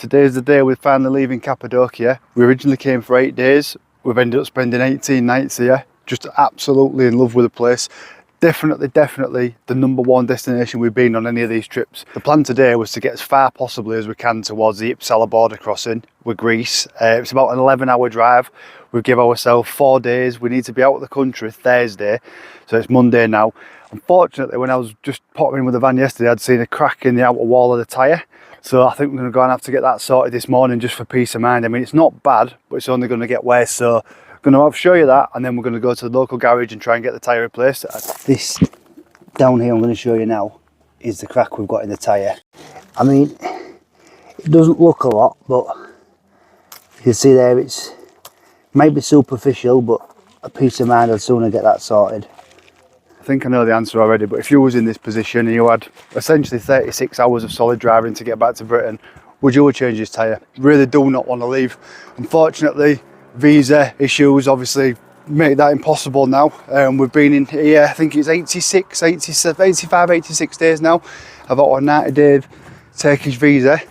Today's the day we're finally leaving Cappadocia. We originally came for 8 days. We've ended up spending 18 nights here. Just absolutely in love with the place. Definitely the #1 destination we've been on any of these trips. The plan today was to get as far possibly as we can towards the Uppsala border crossing with Greece. It's about an 11-hour drive. We give ourselves 4 days. We need to be out of the country Thursday, so it's Monday now. Unfortunately, when I was just popping in with the van yesterday, I'd seen a crack in the outer wall of the tyre. So I think we're going to go and have to get that sorted this morning just for peace of mind. I mean, it's not bad, but it's only going to get worse. So I'm going to show you that, and then we're going to go to the local garage and try and get the tyre replaced. This down here I'm going to show you now is the crack we've got in the tyre. I mean, it doesn't look a lot, but you can see there it's maybe superficial, but a peace of mind, I'd sooner get that sorted. I think I know the answer already, but if you was in this position and you had essentially 36 hours of solid driving to get back to Britain, would you have changed this tyre? Really do not want to leave. Unfortunately, visa issues obviously make that impossible now. We've been in here, I think it's 86, 87, 85, 86 days now. I've got a 90-day Turkish visa.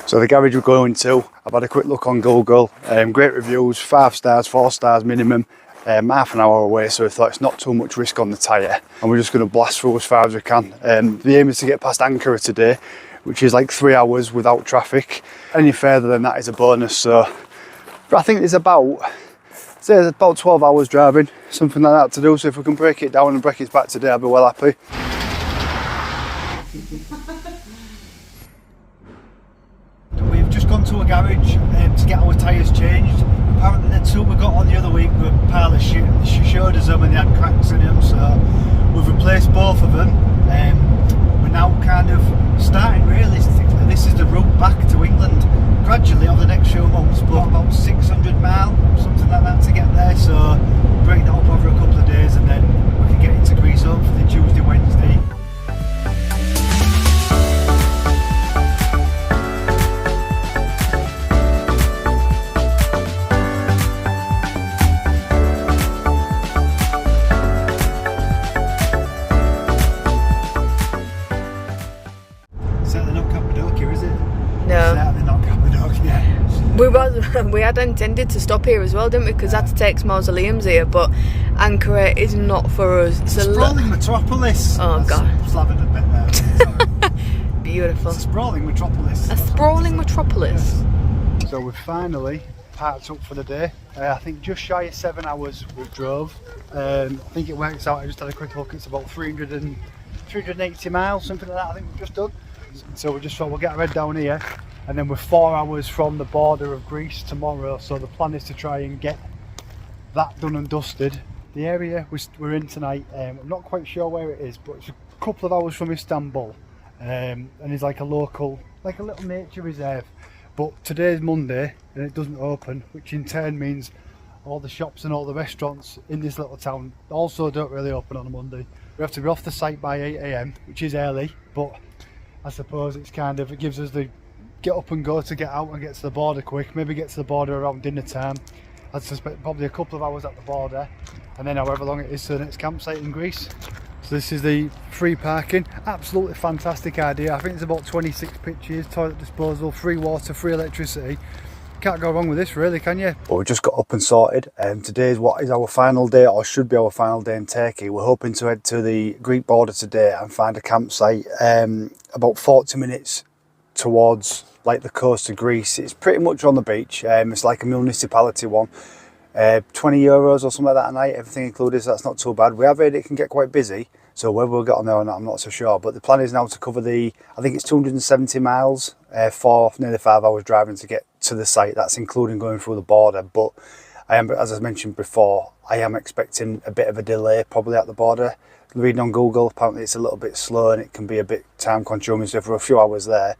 So the garage we're going to, I've had a quick look on Google, great reviews, 5 stars, 4 stars minimum. Half an hour away, so we thought it's not too much risk on the tyre, and we're just going to blast through as far as we can. The aim is to get past Ankara today, which is like 3 hours without traffic. Any further than that is a bonus. So I think there's about 12 hours driving, something like that to do. So if we can break it down and break it back today, I'll be well happy. We've just gone to a garage to get our tyres changed. Apparently the two we got on the other week were a pile of shit. She showed us them and they had cracks in them, so we've replaced both of them. We're now kind of starting realistically. This is the route back to England gradually over the next few months, but about 600 miles, something like that to get there. So break that up over a couple of days and then we can get into Greece hopefully Tuesday, Wednesday. We had intended to stop here as well, didn't we? Because that's Turk's mausoleums here, but Ankara is not for us. It's a sprawling metropolis. Oh God. Slavered a bit there. Beautiful. It's a sprawling metropolis. A sprawling metropolis. Yes. So we've finally parked up for the day. I think just shy of 7 hours we drove. I think it works out, I just had a quick look, it's about 380 miles, something like that I think we've just done. So we just thought we'll get our head down here. And then we're 4 hours from the border of Greece tomorrow, so the plan is to try and get that done and dusted. The area we're in tonight, I'm not quite sure where it is, but it's a couple of hours from Istanbul, and it's like a local, like a little nature reserve. But today's Monday and it doesn't open, which in turn means all the shops and all the restaurants in this little town also don't really open on a Monday. We have to be off the site by 8 AM, which is early, but I suppose it's kind of, it gives us the get up and go to get out and get to the border quick, maybe get to the border around dinner time. I'd suspect probably a couple of hours at the border, and then however long it is to the next campsite in Greece. So this is the free parking, absolutely fantastic idea. I think it's about 26 pitches, toilet disposal, free water, free electricity. Can't go wrong with this really, can you? But we just got up and sorted, and today is what is our final day, or should be our final day in Turkey. We're hoping to head to the Greek border today and find a campsite about 40 minutes towards like the coast of Greece. It's pretty much on the beach. It's like a municipality one. 20 euros or something like that a night, everything included, so that's not too bad. We have heard it can get quite busy, so whether we'll get on there or not I'm not so sure, but the plan is now to cover I think it's 270 miles for nearly 5 hours driving to get to the site. That's including going through the border, but I am, as I mentioned before, I am expecting a bit of a delay probably at the border. Reading on Google, apparently it's a little bit slow and it can be a bit time consuming, so for a few hours there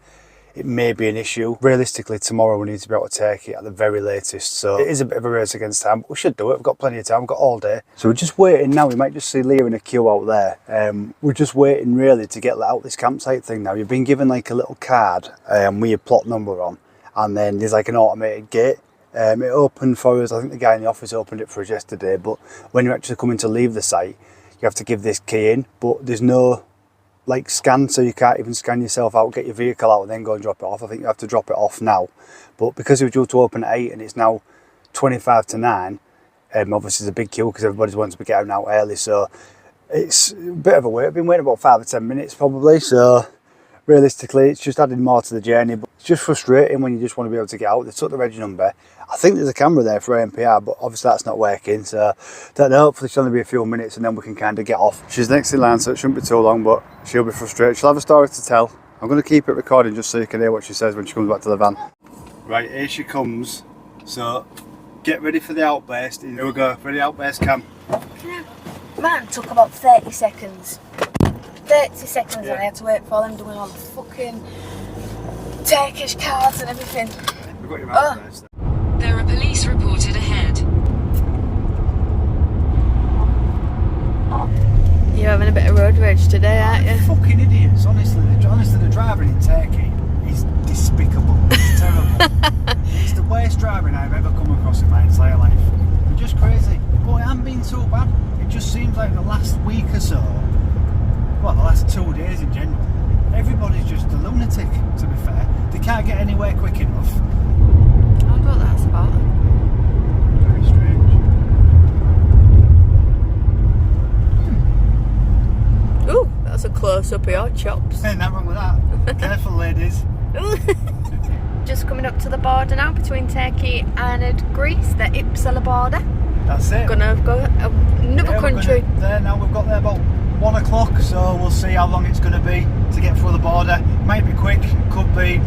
it may be an issue. Realistically, tomorrow we need to be out of Turkey at the very latest, so it is a bit of a race against time, but we should do it. We've got plenty of time, we've got all day. So we're just waiting now. You might just see Leah in a queue out there. We're just waiting really to get out this campsite thing now. You've been given like a little card with your plot number on, and then there's like an automated gate. It opened for us, I think the guy in the office opened it for us yesterday, but when you're actually coming to leave the site, you have to give this key in, but there's no like scanned, so you can't even scan yourself out, get your vehicle out and then go and drop it off. I think you have to drop it off now. But because it was due to open at 8 and it's now 25 to 9, obviously there's a big queue because everybody's wanting to get out now early, so it's a bit of a wait. I've been waiting about 5 or 10 minutes probably, so realistically it's just adding more to the journey, but it's just frustrating when you just want to be able to get out. They took the reg number. I think there's a camera there for ANPR, but obviously that's not working, so don't know, hopefully she'll only be a few minutes and then we can kind of get off. She's next in line, so it shouldn't be too long, but she'll be frustrated. She'll have a story to tell. I'm going to keep it recording just so you can hear what she says when she comes back to the van. Right, here she comes, so get ready for the outburst. Here we go, for the outburst cam. Man, took about 30 seconds. 30 seconds, Yeah. and I had to wait for them doing all the fucking Turkish cards and everything. We've got your outburst. There are police reported ahead. You're having a bit of road rage today, aren't you? Fucking idiots, honestly. The driving in Turkey is despicable. It's terrible. It's the worst driving I've ever come across in my entire life. They're just crazy. But it hasn't been so bad. It just seems like the last week or so, well, the last 2 days in general, everybody's just a lunatic, to be fair. They can't get anywhere quick enough. I wonder what that's about. Very strange. Ooh, that's a close-up of your chops. Ain't nothing wrong with that. Careful, ladies. Just coming up to the border now between Turkey and Greece, the Uppsala border. That's it. Gonna go another country. There now, we've got there about 1 o'clock, so we'll see how long it's going to be to get through the border. Might be quick, could be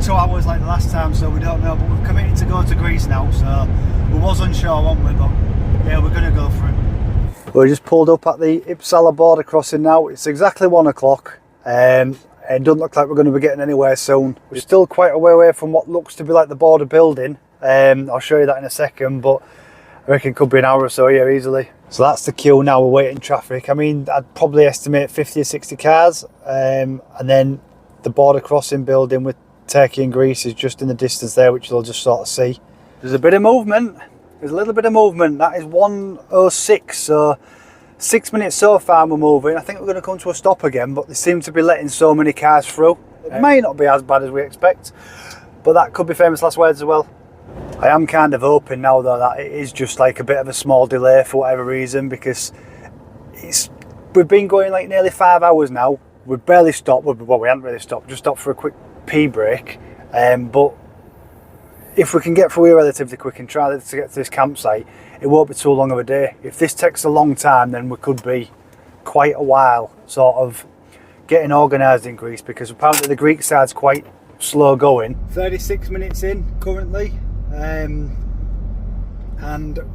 2 hours like the last time, so we don't know, but we've committed to go to Greece now, so we was unsure, weren't we, but yeah, we're going to go for it. We just pulled up at the Uppsala border crossing now. It's exactly 1 o'clock. It doesn't look like we're going to be getting anywhere soon. We're still quite a way away from what looks to be like the border building. I'll show you that in a second, but I reckon it could be an hour or so, yeah, easily. So that's the queue now, we're waiting traffic. I mean, I'd probably estimate 50 or 60 cars, and then the border crossing building with Turkey and Greece is just in the distance there, which you'll just sort of see. There's a bit of movement. There's a little bit of movement. That is 1:06, so 6 minutes so far we're moving. I think we're going to come to a stop again, but they seem to be letting so many cars through. It may not be as bad as we expect, but that could be famous last words as well. I am kind of hoping now though that it is just like a bit of a small delay for whatever reason, because we've been going like nearly 5 hours now. We've barely stopped. Well, we haven't really stopped. Just stopped for a quick pee break. But if we can get through here relatively quick and try to get to this campsite, it won't be too long of a day. If this takes a long time, then we could be quite a while sort of getting organised in Greece, because apparently the Greek side's quite slow going. 36 minutes in currently, and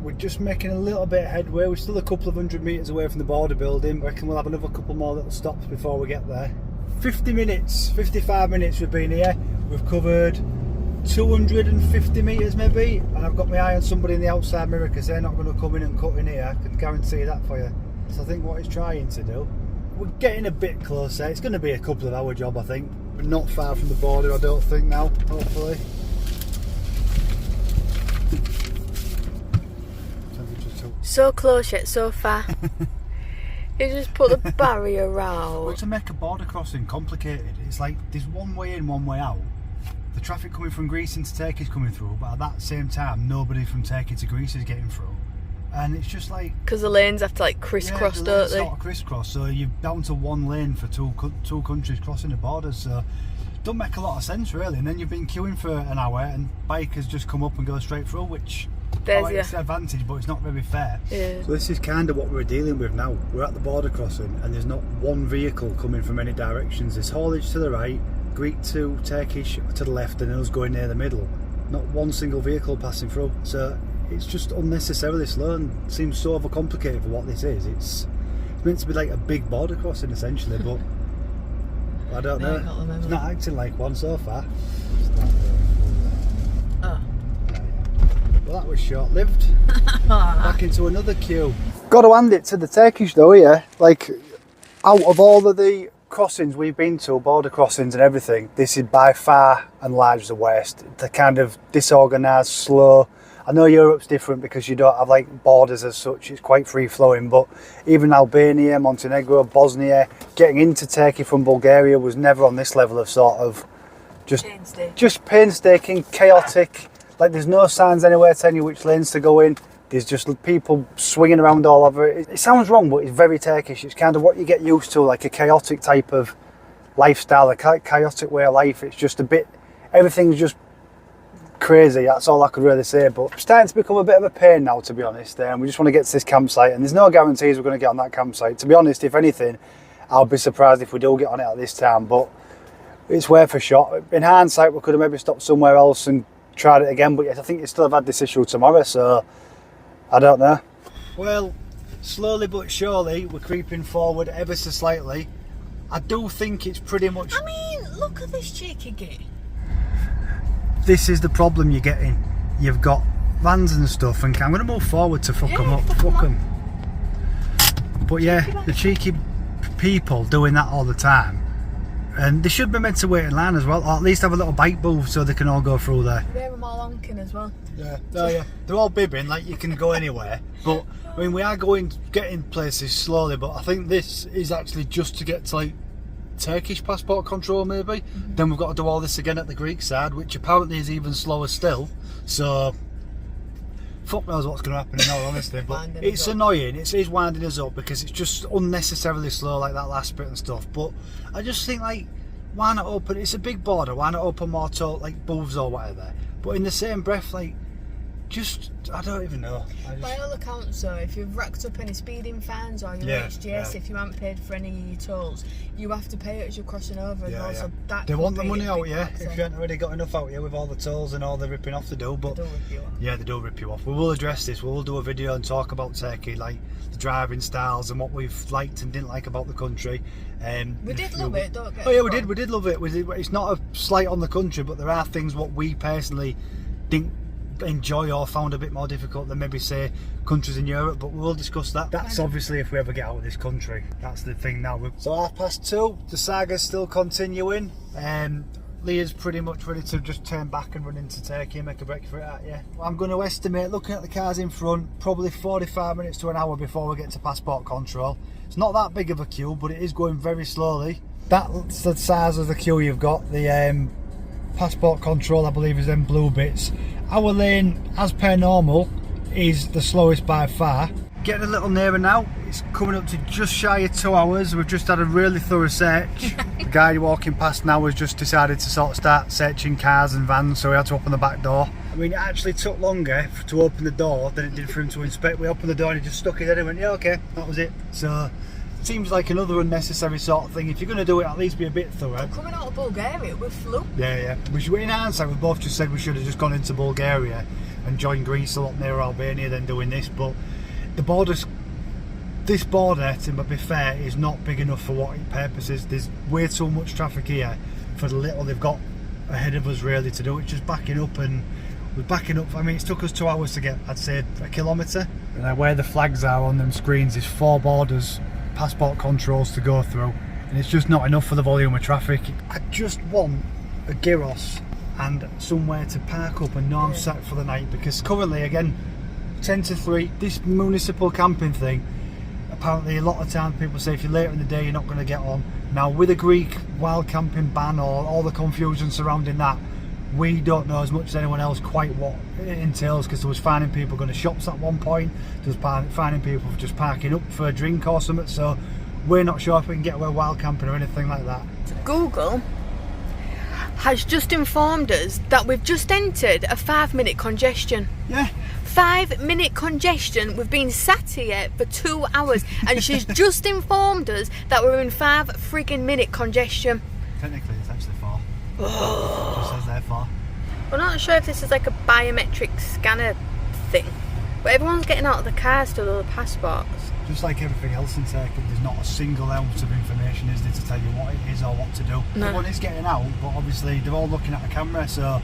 we're just making a little bit of headway. We're still a couple of 100 metres away from the border building. I reckon we'll have another couple more little stops before we get there. 50 minutes, 55 minutes we've been here. We've covered 250 metres maybe, and I've got my eye on somebody in the outside mirror because they're not going to come in and cut in here. I can guarantee that for you. So I think what he's trying to do, we're getting a bit closer. It's going to be a couple of hour job, I think. We're not far from the border, I don't think now, hopefully. So close yet so far. You just put the barrier Well, out. to make a border crossing complicated, it's like there's one way in, one way out. The traffic coming from Greece into Turkey is coming through, but at that same time, nobody from Turkey to Greece is getting through. And it's just like... Because the lanes have to like crisscross, don't they? Sort of crisscross, so you're down to one lane for two countries crossing the borders, so don't make a lot of sense really. And then you've been queuing for an hour and bikers just come up and go straight through, which... It's an advantage, but it's not very fair. Yeah. So this is kind of what we're dealing with now. We're at the border crossing and there's not one vehicle coming from any directions. There's haulage to the right, Greek to Turkish to the left, and us going near the middle. Not one single vehicle passing through. So it's just unnecessarily slow and seems so overcomplicated for what this is. It's meant to be like a big border crossing essentially, but I don't know. It's not acting like one so far. Well, that was short-lived. Back into another queue. Got to hand it to the Turkish though, yeah. Like, out of all of the crossings we've been to, border crossings and everything, this is by far and large the worst. The kind of disorganised, slow. I know Europe's different because you don't have like borders as such, it's quite free flowing, but even Albania, Montenegro, Bosnia, getting into Turkey from Bulgaria was never on this level of sort of just painstaking, chaotic. Like there's no signs anywhere telling you which lanes to go in. There's just people swinging around all over it. It sounds wrong, but it's very Turkish. It's kind of what you get used to, like a chaotic type of lifestyle, a chaotic way of life. It's just a bit, everything's just crazy. That's all I could really say. But it's starting to become a bit of a pain now, to be honest. We just want to get to this campsite, and there's no guarantees we're going to get on that campsite. To be honest, if anything, I'll be surprised if we do get on it at this time. But it's worth a shot. In hindsight, we could have maybe stopped somewhere else and tried it again. But I think you still have had this issue tomorrow, so I don't know. Well, slowly but surely we're creeping forward ever so slightly. I do think it's pretty much... I mean, look at this cheeky git. This is the problem you're getting. You've got vans and stuff, and I'm going to move forward to fuck them up. Fuck them. But yeah, the cheeky people doing that all the time. And they should be meant to wait in line as well, or at least have a little bike booth so they can all go through there. They're all honking as well. Yeah, oh yeah. They're all bibbing, like you can go anywhere. But I mean, we are getting places slowly. But I think this is actually just to get to like Turkish passport control, maybe. Then we've got to do all this again at the Greek side, which apparently is even slower still. So fuck knows what's going to happen in all honesty. But it's annoying. It is winding us up because it's just unnecessarily slow, like that last bit and stuff. But I just think, like, why not open? It's a big border. Why not open more like booths or whatever? But in the same breath, like, just I don't even know. By all accounts, though, if you've racked up any speeding fines or your HGS, if you haven't paid for any of your tolls, you have to pay it as you're crossing over as well. So that they want the money out, factor. If you haven't already got enough out, with all the tolls and all the ripping off they do. But they do rip you off. Yeah, they do rip you off. We will address this. We will do a video and talk about Turkey, like the driving styles and what we've liked and didn't like about the country. We did love it, don't get Oh yeah, we did love it. It's not a slight on the country, but there are things what we personally didn't enjoy or found a bit more difficult than maybe say countries in Europe, but we will discuss that. That's obviously if we ever get out of this country. That's the thing now. So 2:30, the saga's still continuing. Leah's pretty much ready to just turn back and run into Turkey and make a break for it. I'm going to estimate, looking at the cars in front, probably 45 minutes to an hour before we get to passport control. It's not that big of a queue, but it is going very slowly. That's the size of the queue you've got. The passport control, I believe, is them blue bits. Our lane, as per normal, is the slowest by far. Getting a little nearer now. It's coming up to just shy of 2 hours. We've just had a really thorough search. The guy walking past now has just decided to sort of start searching cars and vans, so we had to open the back door. I mean, it actually took longer to open the door than it did for him to inspect. We opened the door and he just stuck his head and went, yeah, okay, that was it. So it seems like another unnecessary sort of thing. If you're going to do it, at least be a bit thorough. Coming out of Bulgaria, we flew. Yeah. In hindsight, we both just said we should have just gone into Bulgaria and joined Greece a lot near Albania than doing this. But the borders, this border, to be fair, is not big enough for what it purposes. There's way too much traffic here for the little they've got ahead of us really to do. It's just backing up, and we're backing up. I mean, it took us 2 hours to get, I'd say, a kilometre. And where the flags are on them screens is 4 borders, passport controls to go through, and it's just not enough for the volume of traffic. I just want a gyros and somewhere to park up and know I'm set for the night, because currently, again, 10 to 3, this municipal camping thing, apparently a lot of times people say if you're later in the day you're not going to get on. Now with a Greek wild camping ban or all the confusion surrounding that, we don't know as much as anyone else quite what it entails, because there was finding people going to shops at one point, there was finding people for just parking up for a drink or something, so we're not sure if we can get away wild camping or anything like that. Google has just informed us that we've just entered a 5-minute congestion. Yeah. 5-minute congestion. We've been sat here for 2 hours and she's just informed us that we're in 5 friggin' minute congestion. Technically it's actually 4. It just says there 4. I'm not sure if this is like a biometric scanner thing, but everyone's getting out of the cars to do the passports. Just like everything else in Turkey, there's not a single ounce of information, is there, to tell you what it is or what to do. No. Everyone is getting out, but obviously they're all looking at a camera, so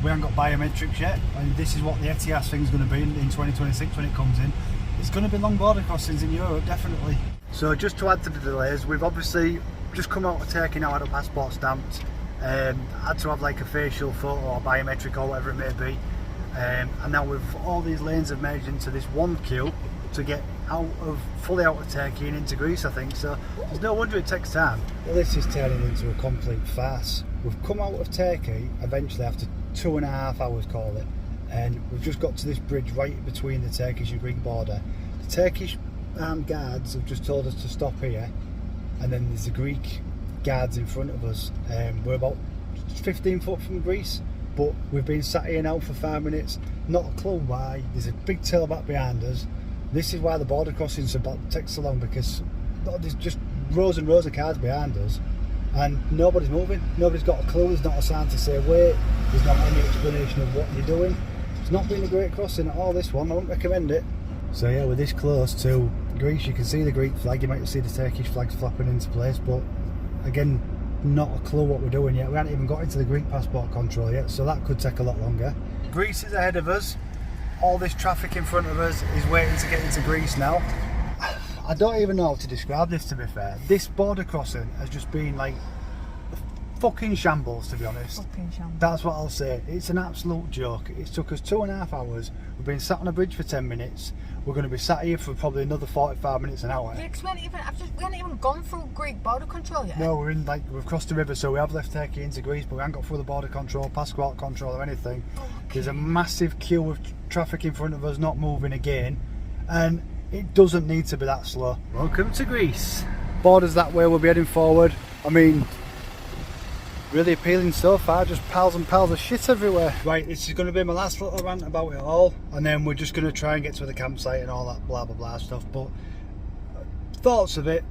we haven't got biometrics yet. And this is what the ETIAS thing's going to be in 2026 when it comes in. It's going to be long border crossings in Europe, definitely. So just to add to the delays, we've obviously just come out of Turkey now, had a passport stamped. Had to have like a facial photo or biometric or whatever it may be. and now all these lanes have merged into this one queue to get fully out of Turkey and into Greece, I think. So there's no wonder it takes time. Well, this is turning into a complete farce. We've come out of Turkey eventually after 2.5 hours, call it, and we've just got to this bridge right between the Turkish and Greek border. The Turkish armed guards have just told us to stop here, and then there's the Greek guards in front of us. We're about 15 foot from Greece, but we've been sat here now for 5 minutes, not a clue why. There's a big tailback behind us. This is why the border crossings take so long, because there's just rows and rows of cars behind us and nobody's moving. Nobody's got a clue. There's not a sign to say wait. There's not any explanation of what you're doing. It's not been a great crossing at all, this one. I wouldn't recommend it. So yeah, we're this close to Greece. You can see the Greek flag, you might see the Turkish flags flapping into place, but again, not a clue what we're doing yet. We haven't even got into the Greek passport control yet, so that could take a lot longer. Greece is ahead of us. All this traffic in front of us is waiting to get into Greece now. I don't even know how to describe this, to be fair. This border crossing has just been like fucking shambles, to be honest. Fucking shambles. That's what I'll say. It's an absolute joke. It's took us 2.5 hours. We've been sat on a bridge for 10 minutes. We're going to be sat here for probably another 45 minutes, an hour. Yeah, 'cause we haven't even gone through Greek border control yet. No, we've crossed the river, so we have left Turkey into Greece, but we haven't got through the border control, passport control or anything. Okay. There's a massive queue of traffic in front of us not moving again, and it doesn't need to be that slow. Welcome to Greece. Borders that way, we'll be heading forward. I mean, really appealing so far, just piles and piles of shit everywhere. Right, this is going to be my last little rant about it all, and then we're just going to try and get to the campsite and all that blah blah blah stuff. But thoughts of it,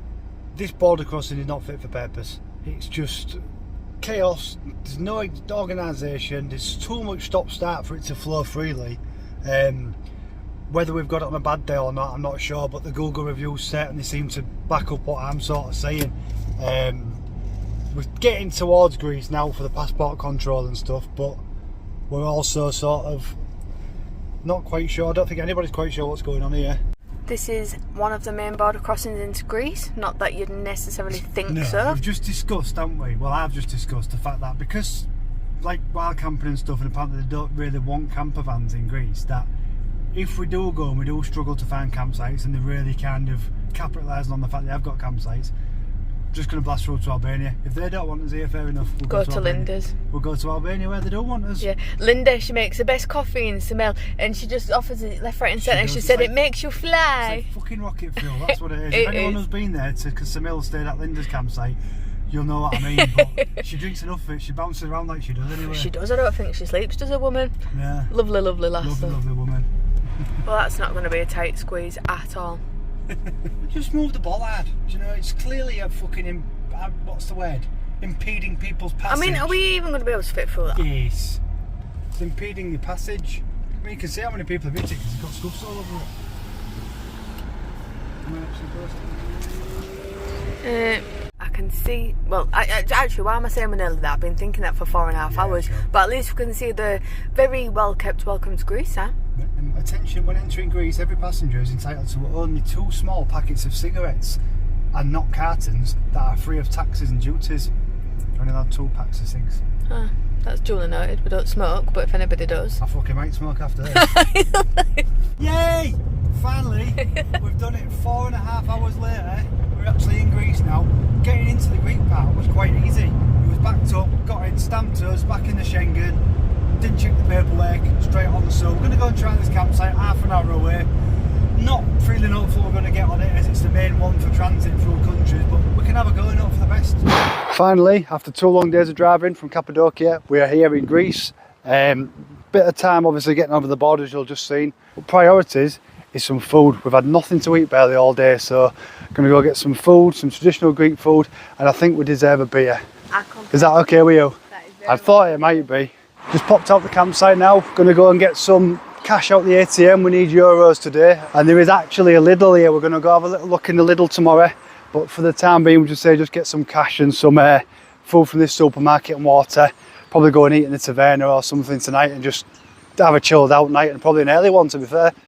this border crossing is not fit for purpose. It's just chaos. There's no organisation. There's too much stop start for it to flow freely. Whether we've got it on a bad day or not, I'm not sure, but the Google reviews certainly seem to back up what I'm sort of saying. We're getting towards Greece now for the passport control and stuff, but we're also sort of not quite sure. I don't think anybody's quite sure what's going on here. This is one of the main border crossings into Greece. Not that you'd necessarily think No, so. we've just discussed, haven't we? Well, I've just discussed the fact that because, like, wild camping and stuff, and apparently they don't really want camper vans in Greece, that if we do go and we do struggle to find campsites, and they're really kind of capitalising on the fact they have got campsites, just going to blast through to Albania. If they don't want us here, fair enough. We'll Go to Albania. Linda's. We'll go to Albania where they don't want us. Yeah, Linda, she makes the best coffee in Samel, and she just offers it left, right and centre. does. She It's said like- it makes you It's fly. like fucking rocket fuel, that's what it is. It If anyone is. who's been there, because Samil stayed at Linda's campsite, you'll know what I mean. But she drinks enough of it, she bounces around like she does anyway. She does. I don't think she sleeps. Does a woman? Yeah. Lovely, lovely lass. Lovely, though. lovely woman. Well, that's not going to be a tight squeeze at all. Just move the bollard. Do you know, it's clearly a fucking, what's the word? Impeding people's I passage. mean, are we even going to be able to fit through that? Yes. It's impeding the passage. I mean, you can see how many people have hit it because it's got scuffs all over it. Am I actually close? I can see. Well, actually, why am I saying we're nearly there? I've been thinking that for 4.5 hours. sure. But at least we can see the very well kept welcome to Greece, huh? And attention, when entering Greece, every passenger is entitled to only 2 small packets of cigarettes and not cartons that are free of taxes and duties. You're only allowed 2 packs of cigs. Huh, that's duly noted. We don't smoke, but if anybody does. I fucking might smoke after this. Yay! Finally, we've done it 4.5 hours later. We're actually in Greece now. Getting into the Greek part was quite easy. It was backed up, got in, stamped us, back in the Schengen, didn't check the paperwork, straight on the sub. We're going to go and try this campsite half an hour away. Not feeling hopeful we're going to get on it as it's the main one for transit through countries, but we can have a go and hope for the best. Finally, after 2 long days of driving from Cappadocia, we are here in Greece. Bit of time obviously getting over the borders, you'll just seen. But priorities is some food. We've had nothing to eat barely all day, so I'm going to go get some food, some traditional Greek food, and I think we deserve a beer. Is that okay with you? That is I thought it might be. Just popped out the campsite now, going to go and get some cash out the ATM. We need euros today, and there is actually a Lidl here. We're going to go have a little look in the Lidl tomorrow, but for the time being we'll just get some cash and some food from this supermarket and water. Probably go and eat in the taverna or something tonight and just have a chilled out night, and probably an early one to be fair.